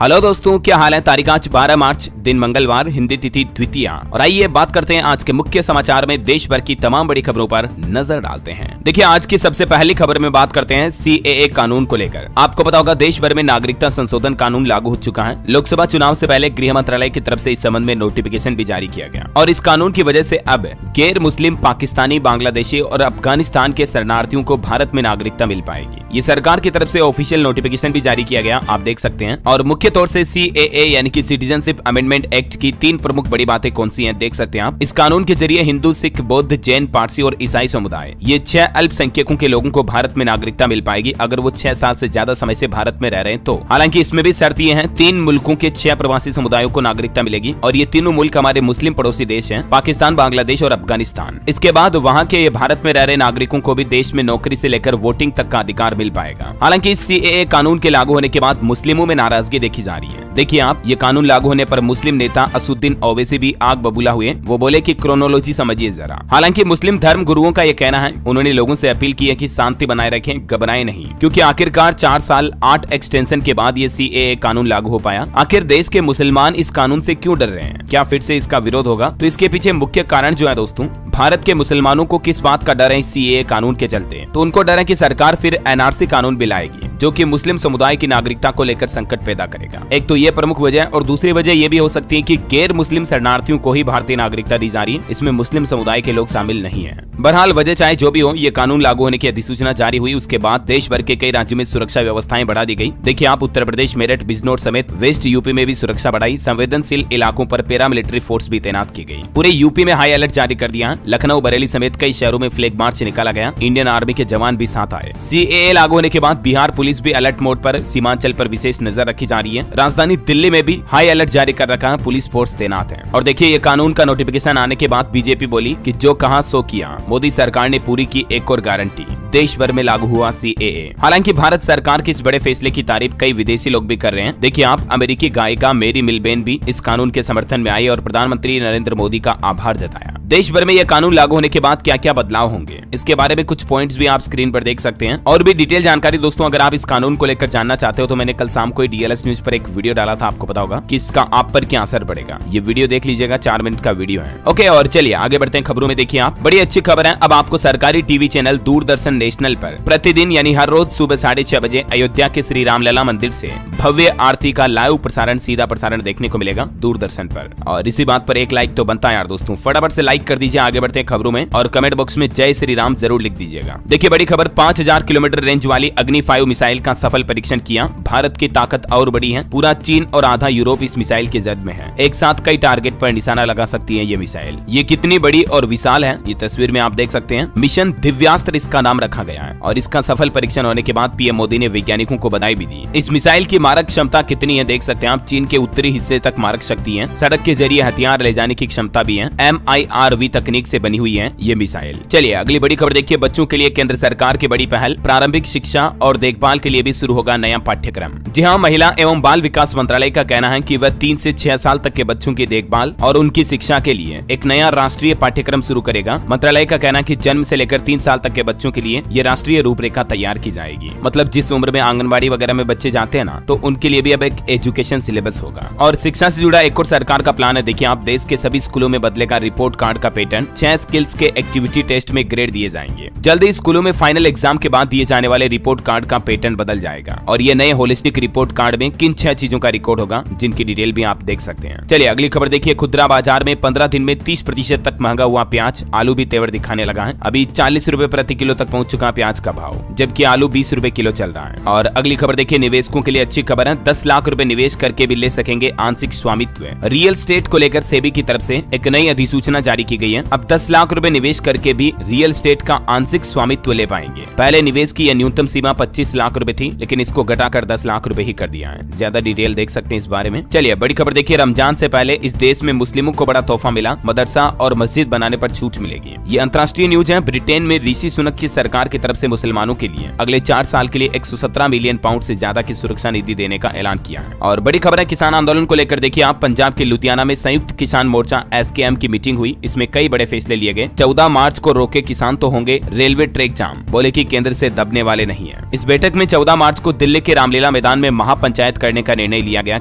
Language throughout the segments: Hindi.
हेलो दोस्तों, क्या हाल है। तारीख आज 12 मार्च, दिन मंगलवार, हिंदी तिथि द्वितीया। और आइए बात करते हैं आज के मुख्य समाचार में देश भर की तमाम बड़ी खबरों पर नजर डालते हैं। देखिए, आज की सबसे पहली खबर में बात करते हैं सीएए कानून को लेकर। आपको पता होगा, देश भर में नागरिकता संशोधन कानून लागू हो चुका है। लोकसभा चुनाव से पहले गृह मंत्रालय की तरफ से इस संबंध में नोटिफिकेशन भी जारी किया गया और इस कानून की वजह से अब गैर मुस्लिम पाकिस्तानी, बांग्लादेशी और अफगानिस्तान के शरणार्थियों को भारत में नागरिकता मिल पाएगी। ये सरकार की तरफ से ऑफिशियल नोटिफिकेशन भी जारी किया गया, आप देख सकते हैं। और मुख्य तौर से सीएए यानी कि सिटीजनशिप अमेंडमेंट एक्ट की 3 प्रमुख बड़ी बातें कौन सी हैं, देख सकते हैं आप। इस कानून के जरिए हिंदू, सिख, बौद्ध, जैन, पारसी और ईसाई समुदाय, ये 6 अल्पसंख्यकों के लोगों को भारत में नागरिकता मिल पाएगी अगर वो 6 साल से ज्यादा समय से भारत में रह रहे हैं तो। हालांकि इसमें भी शर्त ये है, 3 मुल्कों के 6 प्रवासी समुदायों को नागरिकता मिलेगी और ये तीनों मुल्क हमारे मुस्लिम पड़ोसी देश हैं, पाकिस्तान, बांग्लादेश और अफगानिस्तान। इसके बाद वहाँ के भारत में रह रहे नागरिकों को भी देश में नौकरी से लेकर वोटिंग तक का अधिकार मिल पाएगा। हालांकि इस सीएए कानून के लागू होने के बाद मुस्लिमों में नाराजगी देखी जा रही है। देखिए आप, ये कानून लागू होने पर मुस्लिम नेता असुद्दीन ओवैसी भी आग बबूला हुए। वो बोले कि क्रोनोलॉजी समझिए जरा। हालांकि मुस्लिम धर्म गुरुओं का ये कहना है, उन्होंने लोगों से अपील की है कि शांति बनाए रखें, घबराएं नहीं, क्योंकि आखिरकार 4 साल 8 एक्सटेंशन के बाद ये सीएए कानून लागू हो पाया। आखिर देश के मुसलमान इस कानून से क्यों डर रहे हैं? क्या फिर से इसका विरोध होगा? तो इसके पीछे मुख्य कारण जो है दोस्तों, भारत के मुसलमानों को किस बात का डर है सीएए कानून के चलते? तो उनको डर है कि सरकार फिर एनआरसी कानून भी लाएगी जो कि मुस्लिम समुदाय की नागरिकता को लेकर संकट पैदा करेगा। एक तो ये प्रमुख वजह, और दूसरी वजह ये भी हो सकती है कि गैर मुस्लिम शरणार्थियों को ही भारतीय नागरिकता दी जा रही है, इसमें मुस्लिम समुदाय के लोग शामिल नहीं है। बहरहाल वजह चाहे जो भी हो, ये कानून लागू होने की अधिसूचना जारी हुई, उसके बाद देश भर के कई राज्यों में सुरक्षा व्यवस्थाएं बढ़ा दी गई। देखिए आप, उत्तर प्रदेश, मेरठ, बिजनौर समेत वेस्ट यूपी में भी सुरक्षा बढ़ाई। संवेदनशील इलाकों पर पैरामिलिट्री फोर्स भी तैनात की गई। पूरे यूपी में हाई अलर्ट जारी कर दिया। लखनऊ, बरेली समेत कई शहरों में फ्लैग मार्च निकाला गया। इंडियन आर्मी के जवान भी साथ आए। सीएए लागू होने के बाद बिहार पुलिस भी अलर्ट मोड पर, सीमांचल पर विशेष नजर रखी जा रही है। राजधानी दिल्ली में भी हाई अलर्ट जारी कर रखा है, पुलिस फोर्स तैनात है। और देखिए, ये कानून का नोटिफिकेशन आने के बाद बीजेपी बोली कि जो कहा सो किया, मोदी सरकार ने पूरी की एक और गारंटी, देश भर में लागू हुआ सीएए। हालांकि भारत सरकार के इस बड़े फैसले की तारीफ कई विदेशी लोग भी कर रहे हैं। देखिए आप, अमेरिकी गायिका मेरी मिलबेन भी इस कानून के समर्थन में आई और प्रधानमंत्री नरेंद्र मोदी का आभार जताया। देश भर में यह कानून लागू होने के बाद क्या क्या बदलाव होंगे, इसके बारे में कुछ पॉइंट्स भी आप स्क्रीन पर देख सकते हैं। और भी डिटेल जानकारी दोस्तों, अगर आप इस कानून को लेकर जानना चाहते हो तो मैंने कल शाम को डीएलएस न्यूज पर एक वीडियो डाला था, आपको पता होगा कि इसका आप पर क्या असर पड़ेगा। ये वीडियो देख लीजिएगा, 4 मिनट का वीडियो है। ओके, और चलिए आगे बढ़ते हैं खबरों में। देखिए आप, बड़ी अच्छी खबर है, अब आपको सरकारी टीवी चैनल दूरदर्शन नेशनल पर प्रतिदिन यानी हर रोज सुबह 6:30 बजे अयोध्या के श्री रामलला मंदिर से भव्य आरती का लाइव प्रसारण, सीधा प्रसारण देखने को मिलेगा दूरदर्शन पर। और इसी बात पर एक लाइक तो बनता है यार दोस्तों, फटाफट से लाइक कर दीजिए। आगे बढ़ते हैं खबरों में और कमेंट बॉक्स में जय श्री राम जरूर लिख दीजिएगा। देखिए बड़ी खबर, 5000 किलोमीटर रेंज वाली अग्नि 5 मिसाइल का सफल परीक्षण किया। भारत की ताकत और बड़ी है, पूरा चीन और आधा यूरोप इस मिसाइल के जद में है। एक साथ कई टारगेट पर निशाना लगा सकती है ये मिसाइल। ये कितनी बड़ी और विशाल है, ये तस्वीर में आप देख सकते हैं। मिशन दिव्यास्त्र इसका नाम रखा गया है और इसका सफल परीक्षण होने के बाद पीएम मोदी ने वैज्ञानिकों को बधाई भी दी। इस मिसाइल की मारक क्षमता कितनी है देख सकते हैं आप। चीन के उत्तरी हिस्से तक मारक शक्ति है, सड़क के जरिए हथियार ले जाने की क्षमता भी है। MIRV तकनीक से बनी हुई है ये मिसाइल। चलिए अगली बड़ी खबर देखिए, बच्चों के लिए केंद्र सरकार की बड़ी पहल, प्रारंभिक शिक्षा और देखभाल के लिए भी शुरू होगा नया पाठ्यक्रम। जी हाँ, महिला एवं बाल विकास मंत्रालय का कहना है कि वह 3 से 6 साल तक के बच्चों की देखभाल और उनकी शिक्षा के लिए एक नया राष्ट्रीय पाठ्यक्रम शुरू करेगा। मंत्रालय का कहना है कि जन्म से लेकर 3 साल तक के बच्चों के लिए ये राष्ट्रीय रूपरेखा तैयार की जाएगी। मतलब जिस उम्र में आंगनबाड़ी वगैरह में बच्चे जाते हैं ना, तो उनके लिए भी अब एक एजुकेशन सिलेबस होगा। और शिक्षा से जुड़ा एक और सरकार का प्लान है। देखिए आप, देश के सभी स्कूलों में बदलेगा रिपोर्ट कार्ड का पैटर्न। 6 स्किल्स के एक्टिविटी टेस्ट में ग्रेड दिए जाएंगे। जल्दी स्कूलों में फाइनल एग्जाम के बाद दिए जाने वाले रिपोर्ट कार्ड का पैटर्न बदल जाएगा और ये नए होलिस्टिक रिपोर्ट कार्ड में किन 6 चीजों का रिकॉर्ड होगा, जिनकी डिटेल भी आप देख सकते हैं। चलिए अगली खबर देखिए, खुदरा बाजार में 15 दिन में 30% तक महंगा हुआ प्याज। आलू भी तेवर दिखाने लगा है। अभी 40 रुपए प्रति किलो तक पहुंच चुका प्याज का भाव, जबकि आलू 20 रुपए किलो चल रहा है। और अगली खबर देखिए, निवेशकों के लिए अच्छी खबर है, 10 लाख रुपए निवेश करके भी ले सकेंगे आंशिक स्वामित्व। रियल एस्टेट को लेकर सेबी की तरफ से एक नई अधिसूचना जारी की गई है। अब 10 लाख रुपए निवेश करके भी रियल एस्टेट का आंशिक स्वामित्व ले पाएंगे। पहले निवेश की यह न्यूनतम सीमा 25 लाख रुपए थी, लेकिन इसको घटाकर 10 लाख रुपए ही कर दिया है। ज्यादा डिटेल देख सकते हैं इस बारे में। चलिए बड़ी खबर देखिए, रमजान से पहले इस देश में मुस्लिमों को बड़ा तोहफा मिला, मदरसा और मस्जिद बनाने पर छूट मिलेगी। ये अंतर्राष्ट्रीय न्यूज है। ब्रिटेन में ऋषि सुनक की सरकार की तरफ से मुसलमानों के लिए अगले 4 साल के लिए 117 मिलियन पाउंड से ज्यादा की सुरक्षा निधि देने का ऐलान किया है। और बड़ी खबर है किसान आंदोलन को लेकर। देखिए आप, पंजाब के लुधियाना में संयुक्त किसान मोर्चा SKM की मीटिंग हुई। इसमें कई बड़े फैसले लिए गए। 14 मार्च को रोके किसान तो होंगे रेलवे ट्रैक जाम, बोले कि केंद्र से दबने वाले नहीं है। इस बैठक में 14 मार्च को दिल्ली के रामलीला मैदान में महापंचायत करने का निर्णय लिया गया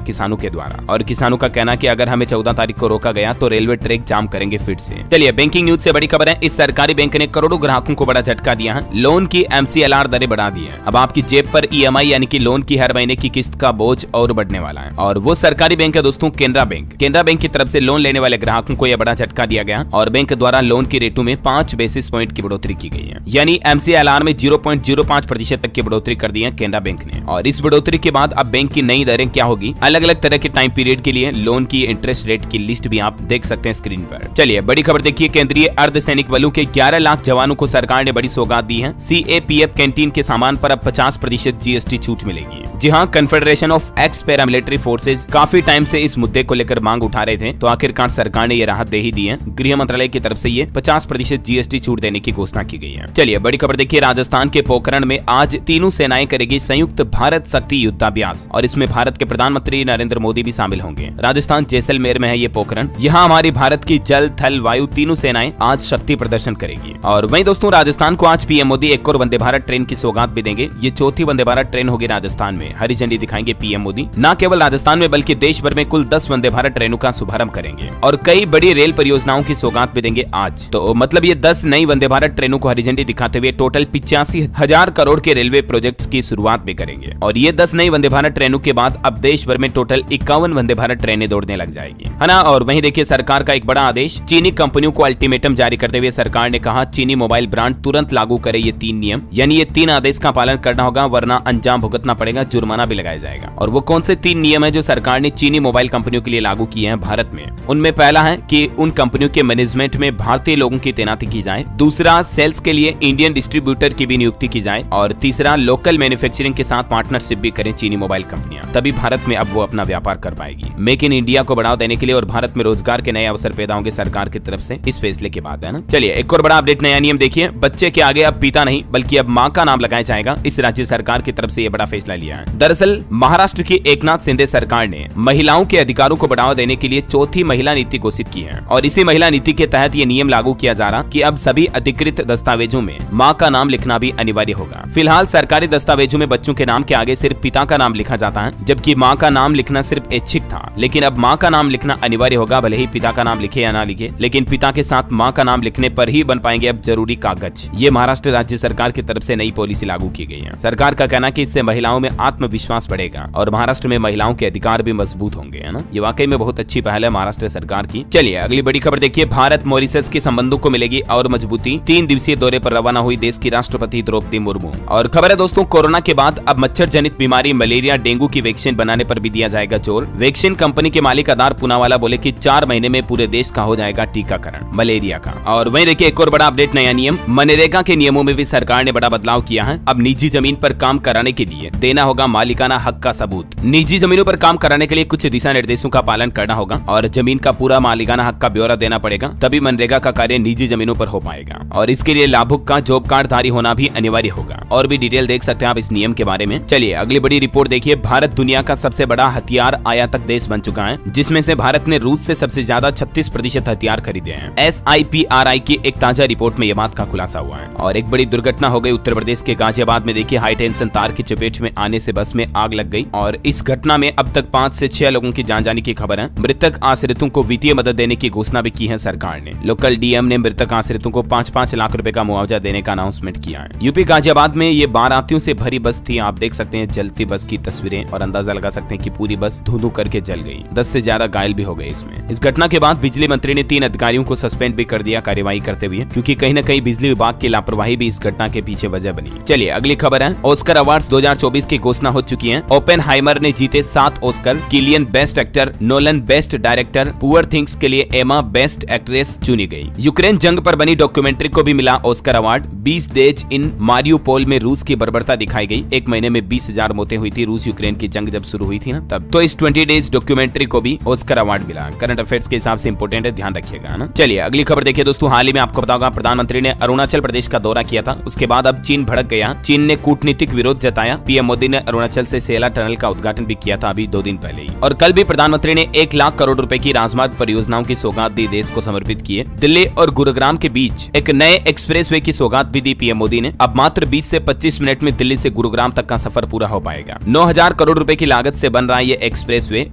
किसानों के द्वारा। और किसानों का कहना कि अगर हमें 14 तारीख को रोका गया तो रेलवे ट्रैक जाम करेंगे फिर से। चलिए बैंकिंग न्यूज से बड़ी खबर है, इस सरकारी बैंक ने करोड़ों ग्राहकों को बड़ा झटका दिया है। लोन की MCLR दरें बढ़ा दी है। अब आपकी जेब पर EMI यानी कि लोन की हर महीने की किस्त का बोझ और बढ़ने वाला है। और वो सरकारी बैंक है दोस्तों केनरा बैंक। केनरा बैंक की तरफ से लोन लेने वाले ग्राहकों को यह बड़ा झटका दिया गया और बैंक द्वारा लोन की रेटों में 5 बेसिस पॉइंट की बढ़ोतरी की गई है। यानी MCLR में 0.05% तक की बढ़ोतरी कर दी है केनरा बैंक ने। और इस बढ़ोतरी के बाद अब बैंक की नई दरें क्या होगी, अलग अलग तरह के टाइम पीरियड के लिए लोन की इंटरेस्ट रेट की लिस्ट भी आप देख सकते हैं स्क्रीन पर। चलिए बड़ी खबर देखिए, केंद्रीय अर्धसैनिक बलों के 11 लाख जवानों को सरकार ने बड़ी सौगात दी है। CAPF कैंटीन के सामान पर अब 50% GST छूट मिलेगी। जी हाँ, confederation of x paramilitary forces काफी टाइम से इस मुद्दे को लेकर मांग उठा रहे थे, तो आखिरकार सरकार ने ये राहत दे ही दी है। गृह मंत्रालय की तरफ से ये 50% GST छूट देने की घोषणा की गई है। चलिए बड़ी खबर देखिए, राजस्थान के पोखरण में आज तीनों सेनाएं करेगी संयुक्त भारत शक्ति युद्धाभ्यास और इसमें भारत के प्रधानमंत्री नरेंद्र मोदी भी शामिल होंगे। राजस्थान जैसलमेर में है ये पोखरण। यहाँ हमारी भारत की जल थल वायु तीनों सेनाएं आज शक्ति प्रदर्शन करेगी। और वहीं दोस्तों राजस्थान को आज PM मोदी एक और वंदे भारत ट्रेन की सौगात भी देंगे। ये चौथी वंदे भारत ट्रेन होगी राजस्थान में। हरी झंडी दिखाएंगे PM मोदी। न केवल राजस्थान में बल्कि देश भर में कुल 10 वंदे भारत ट्रेनों का शुभारंभ करेंगे और कई बड़ी रेल परियोजनाओं की सौगात भी देंगे आज। तो मतलब ये 10 नई वंदे भारत ट्रेनों को हरी झंडी दिखाते हुए टोटल 85,000 करोड़ के रेलवे प्रोजेक्ट्स की शुरुआत भी करेंगे। और ये 10 नई वंदे भारत ट्रेनों के बाद अब देश भर में टोटल 51 वंदे भारत ट्रेनें दौड़ने लग जाएगी, है ना। और वहीं देखिए सरकार का एक बड़ा आदेश, चीनी कंपनियों को अल्टीमेटम जारी करते हुए सरकार ने कहा चीनी मोबाइल ब्रांड तुरंत लागू करे ये 3 नियम। यानी ये 3 आदेश का पालन करना होगा वरना अंजाम भुगतना पड़ेगा, जुर्माना भी लगाया जाएगा। और वो कौन से 3 नियम है जो सरकार ने चीनी मोबाइल कंपनियों के लिए लागू किए हैं भारत में? उनमें पहला है कि उन कंपनियों के मैनेजमेंट में भारतीय लोगों की तैनाती की जाए। दूसरा, सेल्स के लिए इंडियन डिस्ट्रीब्यूटर की भी नियुक्ति की जाए। और तीसरा, लोकल मैन्युफैक्चरिंग के साथ पार्टनरशिप भी करें चीनी मोबाइल कंपनियां, तभी भारत में अब वो अपना व्यापार कर पाएगी। मेक इन इंडिया को बढ़ावा देने के लिए और भारत में रोजगार के नए अवसर पैदा होंगे सरकार की तरफ से इस फैसले के बाद, है ना। चलिए एक और बड़ा अपडेट, नया नियम देखिए, बच्चे के आगे अब पिता नहीं बल्कि अब माँ का नाम लगाया जाएगा। इस राज्य सरकार की तरफ से ये बड़ा फैसला लिया है। दरअसल महाराष्ट्र की एकनाथ शिंदे सरकार ने महिलाओं के अधिकारों को बढ़ावा देने के लिए चौथी महिला नीति घोषित की है और इसी महिला नीति के तहत ये नियम लागू किया जा रहा कि अब सभी अधिकृत दस्तावेजों में माँ का नाम लिखना भी अनिवार्य होगा। फिलहाल सरकारी दस्तावेजों में बच्चों के नाम के आगे सिर्फ पिता का नाम लिखा जाता है, जबकि माँ का नाम लिखना सिर्फ ऐच्छिक था। लेकिन अब माँ का नाम लिखना अनिवार्य होगा, भले ही पिता का नाम लिखे या ना लिखे, लेकिन पिता के साथ माँ का नाम लिखने पर ही बन पाएंगे अब जरूरी कागज। ये महाराष्ट्र राज्य सरकार की तरफ से नई पॉलिसी लागू की गई है। सरकार का कहना है कि इससे महिलाओं में आत्मविश्वास बढ़ेगा और महाराष्ट्र में महिलाओं के अधिकार भी मजबूत होंगे, है ना। ये वाकई में बहुत अच्छी पहल है महाराष्ट्र सरकार की। चलिए अगली बड़ी खबर देखिए, भारत मॉरिशस के संबंधों को मिलेगी और मजबूती। 3 दिवसीय दौरे पर रवाना हुई देश की राष्ट्रपति द्रौपदी मुर्मू। और खबर है दोस्तों, कोरोना के बाद अब मच्छर जनित बीमारी मलेरिया डेंगू की वैक्सीन बनाने पर भी दिया जाएगा जोर। वैक्सीन कंपनी के मालिक आधार पूनावाला बोले कि 4 महीने में पूरे देश का हो जाएगा टीकाकरण मलेरिया का। और वहीं देखिए एक और बड़ा अपडेट, नया नियम, मनरेगा के नियमों में भी सरकार ने बड़ा बदलाव किया है। अब निजी जमीन पर काम कराने के लिए देना होगा मालिकाना हक का सबूत। निजी जमीनों पर काम कराने के लिए कुछ दिशा निर्देशों का पालन करना होगा और जमीन का पूरा मालिकाना हक का ब्यौरा देना पड़ेगा, तभी मनरेगा का कार्य निजी जमीनों पर हो पाएगा। और इसके लिए लाभुक का जॉब कार्ड धारी होना भी अनिवार्य होगा। और भी डिटेल देख सकते हैं आप इस नियम के बारे में। चलिए अगली बड़ी रिपोर्ट देखिए, भारत दुनिया का सबसे बड़ा हथियार आयातक देश बन चुका है, जिसमें से भारत ने रूस से सबसे ज्यादा 36% हथियार खरीदे हैं। SIPRI की एक ताजा रिपोर्ट में यह बात का खुलासा हुआ है। और एक बड़ी दुर्घटना हो गई उत्तर प्रदेश के गाजियाबाद में। देखिए हाई टेंशन तार की चपेट में आने से बस में आग लग गई और इस घटना में अब तक 5 से 6 लोगों की जान जाने की खबर है। मृतक आश्रितों को वित्तीय मदद देने की घोषणा भी की है सरकार ने। लोकल DM ने मृतक आश्रितों को 5-5 लाख रुपए का मुआवजा देने का अनाउंसमेंट किया है। यूपी गाजियाबाद में ये बारातियों से भरी बस थी। आप देख सकते हैं जलती बस की तस्वीरें और अंदाजा लगा सकते हैं कि पूरी बस धुआं करके जल गई। 10 से ज्यादा घायल भी हो गए इसमें। इस घटना के बाद बिजली मंत्री ने 3 अधिकारियों को सस्पेंड भी कर दिया कार्यवाही करते हुए, क्योंकि कहीं न कहीं बिजली विभाग की लापरवाही भी इस घटना के पीछे वजह बनी। चलिए अगली खबर है, ऑस्कर अवार्ड्स 2024 की घोषणा हो चुकी है। ओपेनहाइमर ने जीते 7 Oscar, Cillian best actor, Nolan best director, poor things के लिए एमा बेस्ट एक्ट्रेस चुनी गई। यूक्रेन जंग पर बनी डॉक्यूमेंट्री को भी मिला Oscar award. 20 days in Mariupol में रूस की बर्बरता दिखाई गई। 1 महीने में 20,000 मौतें हुई थी रूस यूक्रेन की जंग जब शुरू हुई थी ना तब। तो इस 20 डेज डॉक्यूमेंट्री को भी ऑस्कर अवार्ड मिला। करंट अफेयर्स के हिसाब से इंपोर्टेंट है, ध्यान रखिएगा ना। चलिए अगली खबर देखिए दोस्तों, हाल ही में आपको बताऊंगा प्रधानमंत्री ने अरुणाचल प्रदेश का दौरा किया था। उसके बाद अब चीन भड़क गया। चीन ने कूटनीतिक विरोध जताया। PM मोदी ने अरुणाचल से सेला टनल का उद्घाटन भी किया था अभी 2 दिन पहले ही। और कल भी प्रधानमंत्री ने 1 लाख करोड़ रुपए की राजमार्ग परियोजनाओं की सौगात दी, देश को समर्पित किए। दिल्ली और गुरुग्राम के बीच एक नए एक्सप्रेसवे की सौगात भी दी PM मोदी ने। अब मात्र 20 से 25 मिनट में दिल्ली से गुरुग्राम तक का सफर पूरा हो पाएगा। 9,000 करोड़ करोड़ रुपए की लागत से बन रहा है ये एक्सप्रेसवे।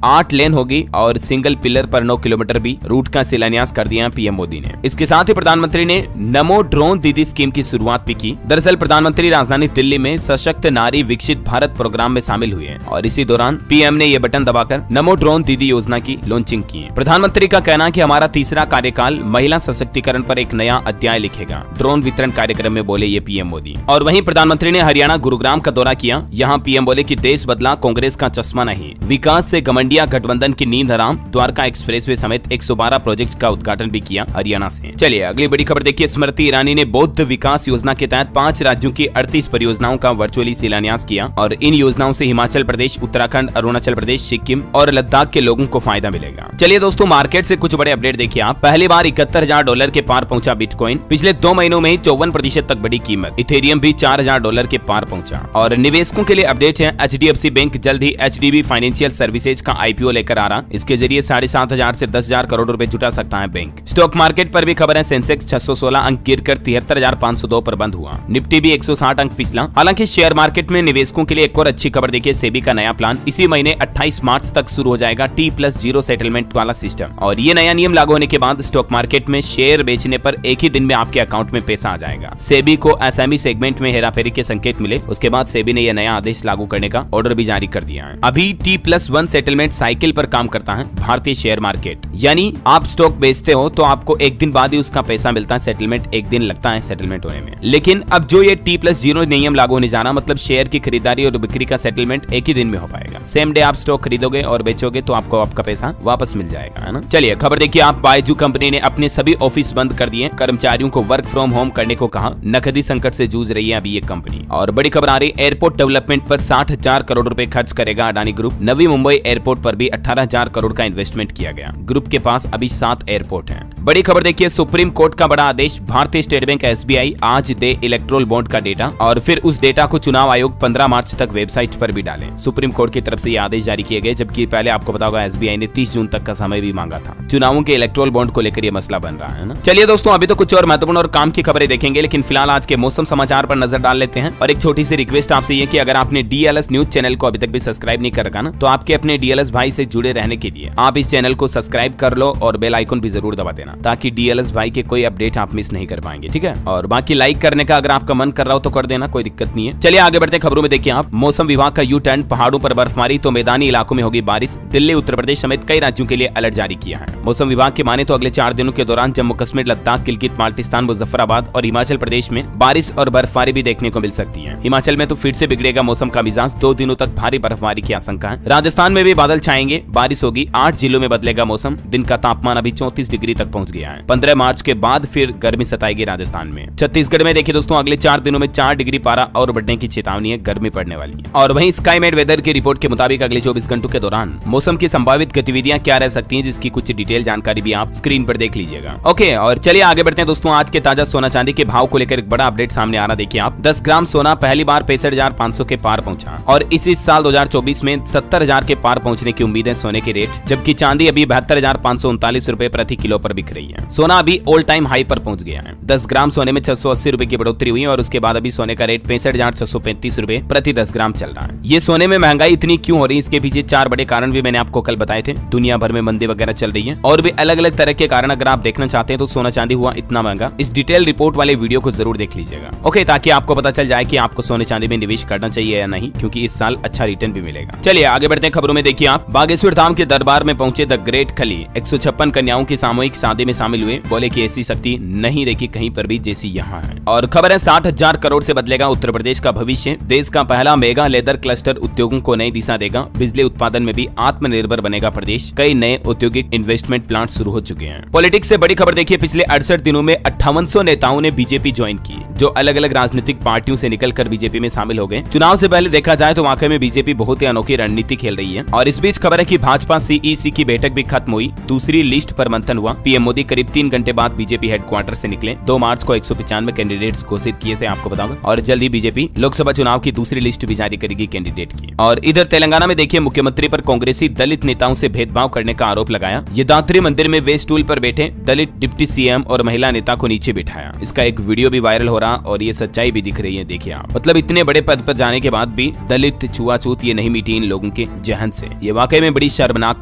8 लेन होगी और सिंगल पिलर पर 9 किलोमीटर भी रूट का शिलान्यास कर दिया पीएम मोदी ने। इसके साथ ही प्रधानमंत्री ने नमो ड्रोन दीदी स्कीम की शुरुआत भी की। दरअसल प्रधानमंत्री राजधानी दिल्ली में सशक्त नारी विकसित भारत प्रोग्राम में शामिल हुए और इसी दौरान पीएम ने ये बटन दबाकर नमो ड्रोन दीदी योजना की लॉन्चिंग की। प्रधानमंत्री का कहना है कि हमारा तीसरा कार्यकाल महिला सशक्तिकरण पर एक नया अध्याय लिखेगा, ड्रोन वितरण कार्यक्रम में बोले ये पीएम मोदी। और वहीं प्रधानमंत्री ने हरियाणा गुरुग्राम का दौरा किया। यहाँ पीएम बोले कि देश बदला, कांग्रेस का चश्मा नहीं, विकास से गमंडिया गठबंधन की नींद हराम। द्वारका एक्सप्रेसवे समेत 112 प्रोजेक्ट का उद्घाटन भी किया हरियाणा से। चलिए अगली बड़ी खबर देखिए। स्मृति ईरानी ने बौद्ध विकास योजना के तहत 5 राज्यों की 38 परियोजनाओं का वर्चुअली शिलान्यास किया और इन योजनाओं से हिमाचल प्रदेश, उत्तराखंड, अरुणाचल प्रदेश, सिक्किम और लद्दाख के लोगों को फायदा मिलेगा। चलिए दोस्तों मार्केट से कुछ बड़े अपडेट देखिए आप। पहली बार $71,000 के पार पहुंचा बिटकॉइन। पिछले 2 महीनों में 54% तक बढ़ी कीमत। इथेरियम भी $4,000 के पार पहुंचा। और निवेशकों के लिए अपडेट है, HDFC बैंक जल्द ही HDB फाइनेंशियल सर्विसेज का IPO लेकर आ रहा। इसके जरिए 7,500 से 10,000 करोड़ रुपए जुटा सकता है बैंक। स्टॉक मार्केट पर भी खबर है, सेंसेक्स 616 अंक गिरकर 73,502 पर बंद हुआ। निफ्टी भी 160 अंक फिसला। हालांकि शेयर मार्केट में निवेशकों के लिए एक और अच्छी खबर देखिए, सेबी का नया प्लान। इसी महीने 28 मार्च तक शुरू हो जाएगा T+0 सेटलमेंट वाला सिस्टम। और ये नया नियम लागू होने के बाद स्टॉक मार्केट में शेयर बेचने पर एक ही दिन में आपके अकाउंट में पैसा आ जाएगा। सेबी को SME सेगमेंट में हेराफेरी के संकेत मिले, उसके बाद सेबी ने यह नया आदेश लागू करने का ऑर्डर भी जारी कर दिया है। अभी T+1 सेटलमेंट साइकिल पर काम करता है भारतीय शेयर मार्केट, यानी आप स्टॉक बेचते हो तो आपको एक दिन बाद ही उसका पैसा मिलता है। सेटलमेंट एक दिन लगता है सेटलमेंट होने में। लेकिन अब जो ये T+0 नियम लागू होने जा रहा, मतलब शेयर की खरीदारी और बिक्री का सेटलमेंट एक ही दिन में हो पाएगा। सेम डे आप स्टॉक खरीदोगे और बेचोगे तो आपको आपका पैसा वापस मिल जाएगा, है ना। चलिए खबर देखिए आप। बायजू कंपनी ने अपने सभी ऑफिस बंद कर दिए, कर्मचारियों को वर्क फ्रॉम होम करने को कहा। नकदी संकट से जूझ रही है अभी ये कंपनी। और बड़ी खबर आ रही, एयरपोर्ट डेवलपमेंट पर 60,000 करोड़ रुपए खर्च करेगा अडानी ग्रुप। नवी मुंबई एयरपोर्ट पर भी 18,000 करोड़ का इन्वेस्टमेंट किया गया। ग्रुप के पास अभी 7 एयरपोर्ट हैं। बड़ी खबर देखिए, सुप्रीम कोर्ट का बड़ा आदेश, भारतीय स्टेट बैंक SBI आज दे इलेक्ट्रोल बॉन्ड का डेटा और फिर उस डेटा को चुनाव आयोग 15 मार्च तक वेबसाइट पर भी डाले। सुप्रीम कोर्ट की तरफ से ये आदेश जारी किए गए, जबकि पहले आपको पता होगा SBI ने 30 जून तक का समय भी मांगा था। चुनावों के इलेक्ट्रोल बॉन्ड को लेकर ये मसला बन रहा है ना। चलिए दोस्तों अभी तो कुछ और महत्वपूर्ण और काम की खबरें देखेंगे, लेकिन फिलहाल आज के मौसम समाचार पर नजर डाल लेते हैं। और एक छोटी सी रिक्वेस्ट आपसे ये कि अगर आपने DLS न्यूज चैनल को अभी तक भी सब्सक्राइब नहीं कर रखा ना, तो आपके अपने DLS भाई से जुड़े रहने के लिए आप इस चैनल को सब्सक्राइब कर लो और बेल आइकन भी जरूर दबा देना, ताकि DLS भाई के कोई अपडेट आप मिस नहीं कर पाएंगे, ठीक है। और बाकी लाइक करने का अगर आपका मन कर रहा हो तो कर देना, कोई दिक्कत नहीं है। चलिए आगे बढ़ते हैं खबरों में। देखिए आप, मौसम विभाग का U-टर्न, पहाड़ों पर बर्फबारी तो मैदानी इलाकों में होगी बारिश। दिल्ली, उत्तर प्रदेश समेत कई राज्यों के लिए अलर्ट जारी किया है। मौसम विभाग के माने तो अगले 4 दिनों के दौरान जम्मू कश्मीर, लद्दाख, गिलगित बाल्टिस्तान, मुजफ्फराबाद और हिमाचल प्रदेश में बारिश और बर्फबारी भी देखने को मिल सकती है। हिमाचल में तो फिर से बिगड़ेगा मौसम का मिजाज, 2 दिनों तक भारी बर्फबारी की आशंका है। राजस्थान में भी बादल छाएंगे, बारिश होगी। 8 जिलों में बदलेगा मौसम। दिन का तापमान अभी 34 डिग्री तक पहुंच गया है। 15 मार्च के बाद फिर गर्मी सताएगी राजस्थान में। छत्तीसगढ़ में देखिए दोस्तों, अगले 4 दिनों में 4 डिग्री पारा और बढ़ने की चेतावनी है, गर्मी पड़ने वाली है। और वहीं स्काईमेट वेदर की रिपोर्ट के मुताबिक अगले 24 घंटों के दौरान मौसम की संभावित गतिविधियां क्या रह सकती हैं, जिसकी कुछ डिटेल जानकारी भी आप स्क्रीन पर देख लीजिएगा। ओके, और चलिए आगे बढ़ते हैं दोस्तों। आज के ताजा सोना चांदी के भाव को लेकर एक बड़ा अपडेट सामने आ रहा, देखिए आप। 10 ग्राम सोना पहली बार 65,500 के पार पहुंचा और इसी साल 2024 में 70,000 के पार पहुंचने की उम्मीद है सोने के रेट, जबकि चांदी अभी 72,539 रुपए प्रति किलो पर बिक रही है। सोना अभी ऑल टाइम हाई पर पहुंच गया है। 10 ग्राम सोने में 680 रुपए की बढ़ोतरी हुई और उसके बाद अभी सोने का रेट 65,635 रुपए प्रति 10 ग्राम चल रहा है। ये सोने में महंगाई इतनी क्यों हो रही है, इसके पीछे 4 बड़े कारण भी मैंने आपको कल बताए थे। दुनिया भर में मंदी वगैरह चल रही है और भी अलग अलग तरह के कारण अगर आप देखना चाहते हैं तो सोना चांदी हुआ इतना महंगा, इस डिटेल रिपोर्ट वाले वीडियो को जरूर देख लीजिएगा, ओके, ताकि आपको पता चल जाए कि आपको सोने चांदी में निवेश करना चाहिए या नहीं, क्योंकि इस साल अच्छा रिटर्न भी मिलेगा। चलिए आगे बढ़ते हैं खबरों में। देखिए आप, बागेश्वर धाम के दरबार में पहुंचे द ग्रेट खली। 156 कन्याओं की सामूहिक शादी में शामिल हुए, बोले कि ऐसी शक्ति नहीं देखी कहीं पर भी जैसी यहाँ है। और खबर है 60,000 करोड़ से बदलेगा उत्तर प्रदेश का भविष्य। देश का पहला मेगा लेदर क्लस्टर उद्योगों को नई दिशा देगा। बिजली उत्पादन में भी आत्मनिर्भर बनेगा प्रदेश। कई नए औद्योगिक इन्वेस्टमेंट प्लांट शुरू हो चुके हैं। पॉलिटिक्स से बड़ी खबर देखिए, पिछले 68 दिनों में 5800 नेताओं ने बीजेपी ज्वाइन की, जो अलग अलग राजनीतिक पार्टियों से निकलकर बीजेपी में शामिल हो गए। चुनाव से पहले देखा जाए तो वाकई में बीजेपी बहुत ही अनोखी रणनीति खेल रही है। और इस बीच खबर है कि भाजपा CEC की बैठक भी खत्म हुई, दूसरी लिस्ट पर मंथन हुआ। पीएम मोदी करीब 3 घंटे बाद बीजेपी हेडक्वार्टर से निकले। 2 मार्च को 195 कैंडिडेट्स घोषित किए थे, आपको बताऊंगा। और जल्द ही बीजेपी लोकसभा चुनाव की दूसरी लिस्ट भी जारी करेगी कैंडिडेट की। और इधर तेलंगाना में देखिए, मुख्यमंत्री पर कांग्रेसी दलित नेताओं से भेदभाव करने का आरोप लगाया। यदाद्री मंदिर में वे स्टूल पर बैठे दलित डिप्टी CM और महिला नेता को नीचे बिठाया। इसका एक वीडियो भी वायरल हो रहा और ये सच्चाई भी दिख रही है। देखिए आप, मतलब इतने बड़े पद पर जाने के बाद भी दलित छुआछूत छूत ये नहीं मिटी इन लोगों के जहन से। ये वाकई में बड़ी शर्मनाक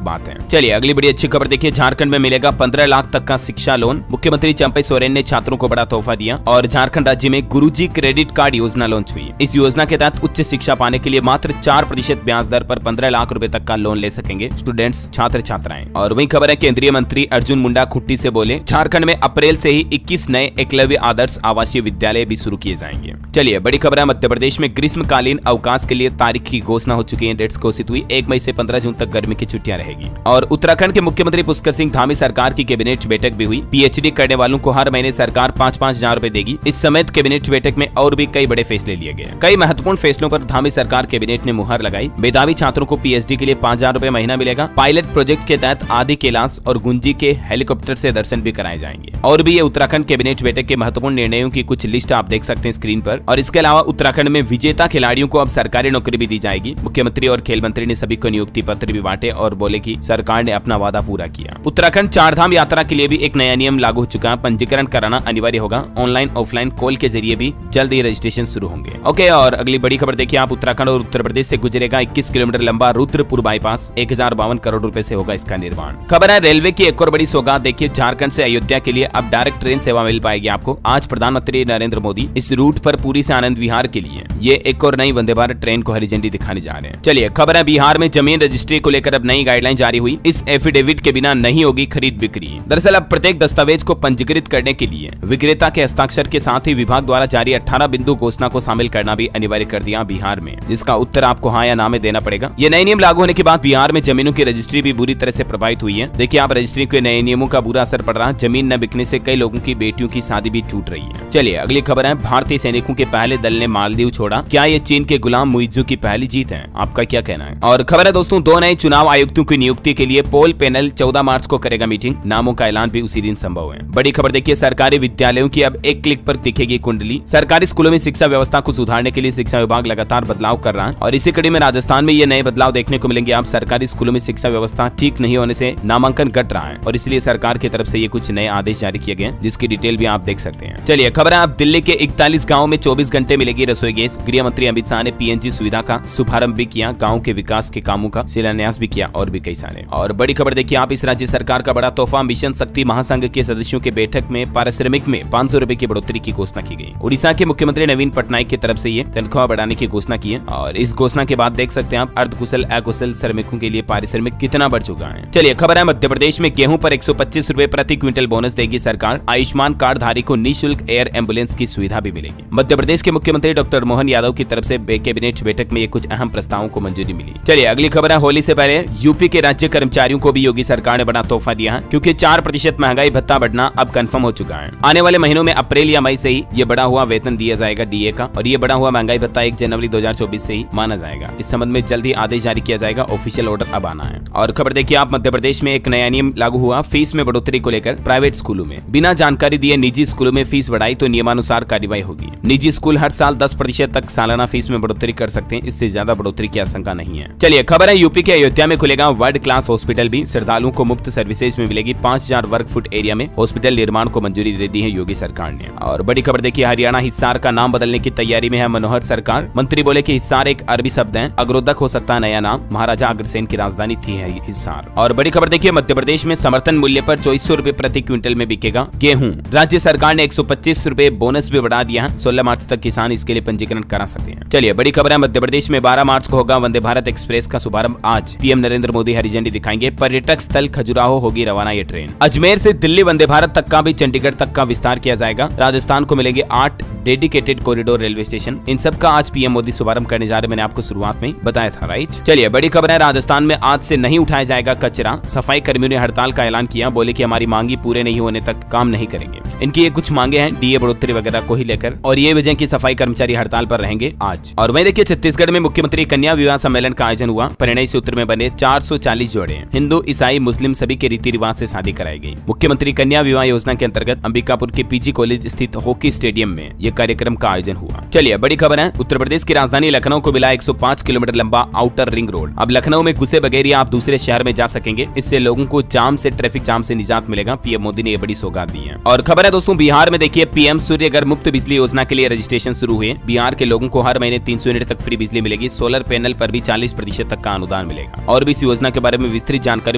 बात है। चलिए अगली बड़ी अच्छी खबर देखिए, झारखंड में मिलेगा 15 लाख तक का शिक्षा लोन। मुख्यमंत्री चंपई सोरेन ने छात्रों को बड़ा तोहफा दिया और झारखंड राज्य में गुरुजी क्रेडिट कार्ड योजना लॉन्च हुई। इस योजना के तहत उच्च शिक्षा पाने के लिए मात्र 4% ब्याज दर पर 15 लाख रुपए तक का लोन ले सकेंगे स्टूडेंट्स, छात्र छात्राएं। और वही खबर है, केंद्रीय मंत्री अर्जुन मुंडा खुट्टी से बोले झारखंड में अप्रैल से ही 21 नए एकलव्य आदर्श आवासीय विद्यालय भी शुरू किए जाएंगे। चलिए बड़ी खबर है, मध्य प्रदेश में ग्रीष्मकालीन अवकाश के लिए तारीख की घोषणा हो चुकी है। डेट्स घोषित हुई। 1 मई से 15 जून तक गर्मी की छुट्टियां रहेगी। और उत्तराखंड के मुख्यमंत्री पुष्कर सिंह धामी सरकार की कैबिनेट बैठक भी हुई। पीएचडी करने वालों को हर महीने सरकार 5-5 हजार रुपए देगी। इस समेत कैबिनेट बैठक में और भी कई बड़े फैसले लिए गए। कई महत्वपूर्ण फैसलों पर धामी सरकार कैबिनेट ने मुहर लगाई। मेधावी छात्रों को पीएचडी के लिए 5,000 रुपए महीना मिलेगा। पायलट प्रोजेक्ट के तहत आदि, कैलाश और गुंजी के हेलीकॉप्टर से दर्शन भी कराए जाएंगे। और भी ये उत्तराखंड कैबिनेट बैठक के महत्वपूर्ण निर्णयों की कुछ लिस्ट आप देख सकते हैं स्क्रीन पर। और इसके अलावा उत्तराखंड में विजेता खिलाड़ियों को अब सरकारी नौकरी भी दी जाएगी। मुख्यमंत्री और खेल मंत्री ने सभी को नियुक्ति पत्र भी बांटे और बोले कि सरकार ने अपना वादा पूरा किया। उत्तराखंड चारधाम यात्रा के लिए भी एक नया नियम लागू हो चुका है। पंजीकरण कराना अनिवार्य होगा। ऑनलाइन ऑफलाइन कॉल के जरिए भी जल्द ही रजिस्ट्रेशन शुरू होंगे। ओके, और अगली बड़ी खबर देखिए आप, उत्तराखंड और उत्तर प्रदेश से गुजरेगा 21 किलोमीटर लंबा रुद्रपुर बाईपास। 1052 करोड़ रुपए से होगा इसका निर्माण। खबर है रेलवे की एक और बड़ी सौगात देखिए, झारखंड से अयोध्या के लिए अब डायरेक्ट ट्रेन सेवा मिल पाएगी आपको। आज प्रधानमंत्री नरेंद्र मोदी इस रूट पर पुरी से आनंद विहार के लिए ये एक और नई वंदे भारत ट्रेन को हरी झंडी दिखाने जा रहे हैं। चलिए खबर है, बिहार में जमीन रजिस्ट्री को लेकर अब नई गाइडलाइन जारी हुई। इस एफिडेविट के बिना नहीं होगी खरीद बिक्री। दरअसल अब प्रत्येक दस्तावेज को पंजीकृत करने के लिए विक्रेता के हस्ताक्षर के साथ ही विभाग द्वारा जारी 18 बिंदु घोषणा को शामिल करना भी अनिवार्य कर दिया बिहार में, जिसका उत्तर आपको हाँ या ना में देना पड़ेगा। ये नए नियम लागू होने के बाद बिहार में जमीनों की रजिस्ट्री भी बुरी तरह से प्रभावित हुई है। देखिए आप, रजिस्ट्री के नए नियमों का बुरा असर पड़ रहा। जमीन न बिकने से कई लोगों की बेटियों की शादी भी टूट रही है। चलिए अगली खबर है, भारतीय सैनिकों के पहले दल ने मालदीव छोड़ा। क्या ये चीन के गुलाम मुइज्जू की पहली जीत है? आपका क्या कहना है? और खबर है दोस्तों, 2 नए चुनाव आयुक्तों की नियुक्ति के लिए पोल पैनल 14 मार्च को करेगा मीटिंग। नामों का ऐलान भी उसी दिन संभव है। बड़ी खबर देखिए, सरकारी विद्यालयों की अब एक क्लिक पर दिखेगी कुंडली। सरकारी स्कूलों में शिक्षा व्यवस्था को सुधारने के लिए शिक्षा विभाग लगातार बदलाव कर रहा है और इसी कड़ी में राजस्थान में ये नए बदलाव देखने को मिलेंगे। अब सरकारी स्कूलों में शिक्षा व्यवस्था ठीक नहीं होने से नामांकन घट रहा है और इसलिए सरकार की तरफ से ये कुछ नए आदेश जारी किए गए, जिसकी डिटेल भी आप देख सकते हैं। चलिए खबर है, अब दिल्ली के 41 गाँव में 24 घंटे मिलेगी रसोई गैस। गृह मंत्री अमित शाह ने पीएनजी सुविधा का शुभारंभ भी किया, गाँव के विकास के कामों का शिलान्यास भी किया और भी कई सारे। और बड़ी खबर देखिए आप, इस राज्य सरकार का बड़ा तोहफा, मिशन शक्ति महासंघ के सदस्यों के बैठक में पारिश्रमिक में 500 रुपए की बढ़ोतरी की घोषणा की गई। उड़ीसा के मुख्यमंत्री नवीन पटनायक की तरफ से ये तनख्वाह बढ़ाने की घोषणा की है और इस घोषणा के बाद देख सकते हैं आप अर्धकुशल अकुशल श्रमिकों के लिए पारिश्रमिक कितना बढ़ चुका है। चलिए खबर है, मध्य प्रदेश में गेहूं पर 125 रुपए प्रति क्विंटल बोनस देगी सरकार। आयुष्मान कार्ड धारी को निःशुल्क एयर एम्बुलेंस की सुविधा भी मिलेगी। मध्य प्रदेश के मुख्यमंत्री डॉक्टर मोहन यादव की तरफ से कैबिनेट बैठक में ये कुछ अहम प्रस्तावों को मंजूरी मिली। चलिए अगली खबर है, होली से पहले यूपी के राज्य कर्मचारियों को भी योगी सरकार ने बड़ा तोहफा दिया है, क्योंकि 4% महंगाई भत्ता बढ़ना अब कंफर्म हो चुका है। आने वाले महीनों में अप्रैल या मई से ही ये बढ़ा हुआ वेतन दिया जाएगा डीए का और ये बढ़ा हुआ महंगाई भत्ता 1 जनवरी 2024 से ही माना जाएगा। इस संबंध में जल्द ही आदेश जारी किया जाएगा। ऑफिशियल ऑर्डर अब आना है। और खबर देखिए आप, मध्य प्रदेश में एक नया नियम लागू हुआ फीस में बढ़ोतरी को लेकर। प्राइवेट स्कूलों में बिना जानकारी दिए निजी स्कूलों में फीस बढ़ाई तो नियमानुसार कार्रवाई होगी। निजी स्कूल हर साल 10% तक सालाना फीस में बढ़ोतरी कर सकते हैं, इससे ज्यादा बढ़ोतरी की आशंका नहीं है। चलिए खबर है, यूपी के अयोध्या में खुलेगा वर्ल्ड क्लास हॉस्पिटल भी। श्रद्धालुओं को मुफ्त सर्विसेज में मिलेगी। 5000 वर्ग फुट एरिया में हॉस्पिटल निर्माण को मंजूरी दे दी है योगी सरकार ने। और बड़ी खबर देखिए, हरियाणा हिसार का नाम बदलने की तैयारी में है मनोहर सरकार। मंत्री बोले कि हिसार एक अरबी शब्द है, अग्रोदक हो सकता है नया नाम। महाराजा अग्रसेन की राजधानी थी हिसार। और बड़ी खबर देखिए, मध्य प्रदेश में समर्थन मूल्य पर 2400 रुपए प्रति क्विंटल में बिकेगा गेहूं। राज्य सरकार ने 125 रुपए बोनस भी बढ़ा दिया है। 16 मार्च तक किसान इसके लिए पंजीकरण करा सकते हैं। चलिए बड़ी खबर है, मध्य प्रदेश में 12 मार्च को होगा वंदे भारत एक्सप्रेस का शुभारंभ। आज पीएम नरेंद्र मोदी हरी झंडी दिखाएंगे। पर्यटक स्थल खजुराहो होगी रवाना ये ट्रेन। अजमेर से दिल्ली वंदे भारत तक का भी चंडीगढ़ तक का विस्तार किया जाएगा। राजस्थान को मिलेंगे 8 डेडिकेटेड कॉरिडोर रेलवे स्टेशन। इन सब का आज पीएम मोदी शुभारंभ करने जा रहे, मैंने आपको शुरुआत में बताया था, राइट। चलिए बड़ी खबर है, राजस्थान में आज से नहीं उठाया जाएगा कचरा। सफाई कर्मियों ने हड़ताल का ऐलान किया। बोले कि हमारी मांगी पूरे नहीं होने तक काम नहीं करेंगे। इनकी ये कुछ मांगे हैं डीए बढ़ोतरी वगैरह को ही लेकर और ये वजह की सफाई कर्मचारी हड़ताल पर रहेंगे आज। और वहीं देखिए, छत्तीसगढ़ में मुख्यमंत्री कन्या विवाह सम्मेलन का आयोजन हुआ। परिणय सूत्र में बने 440 जोड़े हिंदू ईसाई मुस्लिम सभी के रीति रिवाज से शादी कराई गई। मुख्यमंत्री कन्या विवाह योजना के अंतर्गत अंबिकापुर के पीजी कॉलेज स्थित हॉकी स्टेडियम में यह कार्यक्रम का आयोजन हुआ। चलिए बड़ी खबर है, उत्तर प्रदेश की राजधानी लखनऊ को मिला 105 किलोमीटर लंबा आउटर रिंग रोड। अब लखनऊ में घुसे बगैर ही आप दूसरे शहर में जा सकेंगे। इससे लोगों को जाम से ट्रैफिक जाम से निजात मिलेगा। पीएम मोदी ने ये बड़ी सौगात दी है। और खबर है दोस्तों, बिहार में देखिए पीएम सूर्य घर मुफ्त बिजली योजना के लिए रजिस्ट्रेशन शुरू हुए। बिहार के लोगों को हर महीने 300 यूनिट तक फ्री बिजली मिलेगी। सोलर पैनल पर भी 40% तक का अनुदान मिलेगा। और भी इस योजना के बारे में विस्तृत जानकारी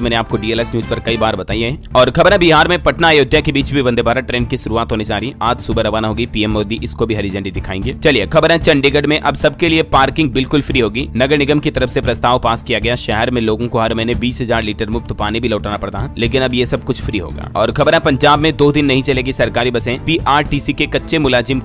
मैंने आपको DLS न्यूज पर कई बार बताई है। और खबर है बिहार में पटना अयोध्या के बीच भी वंदे भारत ट्रेन की शुरुआत होने जा रही। आज सुबह रवाना होगी। PM मोदी इसको भी हरी झंडी दिखाएंगे। चलिए खबर है चंडीगढ़ में अब सबके लिए पार्किंग बिल्कुल फ्री होगी। नगर निगम की तरफ से प्रस्ताव पास किया गया। शहर में लोगों को हर महीने 20,000 लीटर मुफ्त पानी भी लौटाना पड़ता है, लेकिन अब ये सब कुछ फ्री होगा। और खबर है पंजाब में 2 दिन नहीं चलेगी सरकारी बसें। PRTC के कच्चे मुलाजिम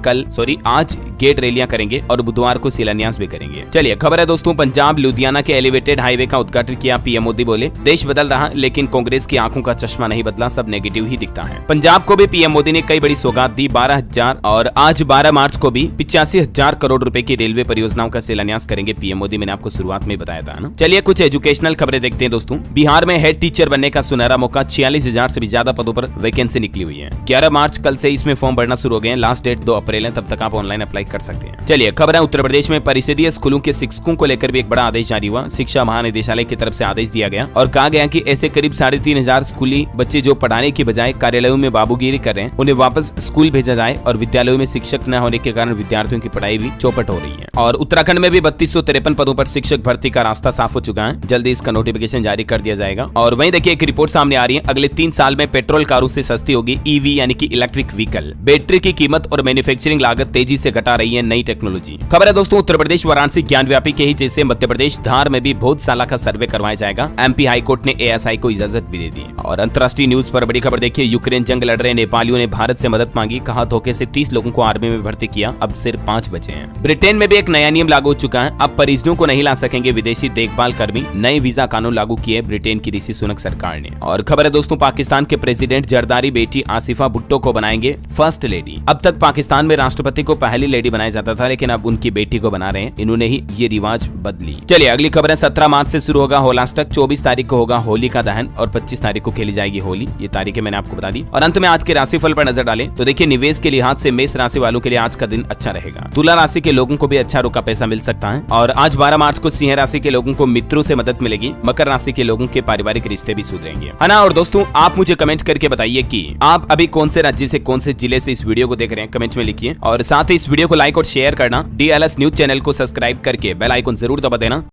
आज गेट रैलियां करेंगे और बुधवार को शिलान्यास भी करेंगे। चलिए खबर है दोस्तों पंजाब लुधियाना के एलिवेटेड हाईवे का उद्घाटन किया। PM मोदी बोले देश बदल रहा, लेकिन कांग्रेस की आंखों का चश्मा नहीं बदला, सब नेगेटिव ही दिखता है। पंजाब को भी PM मोदी ने कई बड़ी सौगात दी। 12,000 और आज 12 मार्च को भी 85,000 करोड़ रुपए की रेलवे परियोजनाओं का शिलान्यास करेंगे PM मोदी। मैंने आपको शुरुआत में बताया था ना। चलिए कुछ एजुकेशनल खबरें देखते हैं दोस्तों। बिहार में हेड टीचर बनने का सुनहरा मौका। 46,000 से भी ज्यादा पदों पर वैकेंसी निकली हुई है। 11 मार्च कल से इसमें फॉर्म भरना शुरू हो गए हैं। लास्ट डेट 2 अप्रैल है, तब तक आप ऑनलाइन अप्लाई कर सकते हैं। चलिए खबर है उत्तर प्रदेश में परिषदीय स्कूलों के शिक्षकों को लेकर भी एक बड़ा आदेश जारी हुआ। शिक्षा महानिदेशालय की तरफ से आदेश दिया गया और कहा गया कि ऐसे करीब 3,500 स्कूली बच्चे जो पढ़ाने की बजाय कार्यालयों में बाबूगिरी कर रहे हैं, उन्हें वापस स्कूल भेजा जाए। और विद्यालयों में शिक्षक न होने के कारण विद्यार्थियों की पढ़ाई भी चौपट हो रही है। और उत्तराखंड में भी 3253 पदों पर शिक्षक भर्ती का रास्ता साफ हो चुका है। जल्दी इसका नोटिफिकेशन जारी कर दिया जाएगा। और वहीं देखिए एक रिपोर्ट सामने आ रही है, अगले 3 साल में पेट्रोल कारों से सस्ती होगी EV यानी कि इलेक्ट्रिक व्हीकल। बैटरी की कीमत और मैन्युफैक्चरिंग लागत तेजी से घटा रही है नई टेक्नोलॉजी। खबर है दोस्तों उत्तर प्रदेश वाराणसी ज्ञानव्यापी के ही जैसे मध्य प्रदेश धार में भी भोजशाला का सर्वे करवाया जाएगा। MP हाई कोर्ट ने ASI को इजाजत भी दे दी। और अंतर्राष्ट्रीय न्यूज पर बड़ी खबर देखिए, यूक्रेन जंग लड़ रहे नेपालियों ने भारत से मदद मांगी। कहा धोखे से 30 लोगों को आर्मी में भर्ती किया, अब सिर्फ 5 बचे हैं। ब्रिटेन में भी एक नया नियम लागू हो चुका है। अब परिजनों को नहीं ला सकेंगे विदेशी देखभाल कर्मी। नए वीजा कानून लागू किए ब्रिटेन की ऋषि सुनक सरकार ने। और खबर है दोस्तों पाकिस्तान के प्रेसिडेंट जरदारी बेटी आसिफा भुट्टो को बनाएंगे फर्स्ट लेडी। अब तक पाकिस्तान में राष्ट्रपति को पहली लेडी बनाया जाता था, लेकिन अब उनकी बेटी को बना रहे हैं। इन्होंने ही ये रिवाज बदली। चलिए अगली खबर है 17 मार्च से शुरू होगा होलाष्टक। 24 तारीख को होगा होली का दहन और 25 तारीख को खेली जाएगी होली। ये तारीखें मैंने आपको बता दी। और अंत में आज के राशिफल पर नजर डालें तो देखिए निवेश के लिहाज से मेष राशि वालों के लिए आज का दिन अच्छा रहेगा। तुला राशि के लोगों को भी अच्छा रुका पैसा मिल सकता है। और आज 12 मार्च को सिंह राशि के लोगों को मित्रों से मदद मिलेगी। मकर राशि के लोगों के पारिवारिक रिश्ते भी सुधरेंगे, है ना। और दोस्तों आप मुझे कमेंट करके बताइए कि आप अभी कौन से राज्य से कौन से जिले से इस वीडियो को देख रहे हैं, कमेंट में लिखिए। और साथ ही इस वीडियो को लाइक और शेयर करना। DLS न्यूज चैनल को सब्सक्राइब करके बेल आइकन जरूर दबा देना।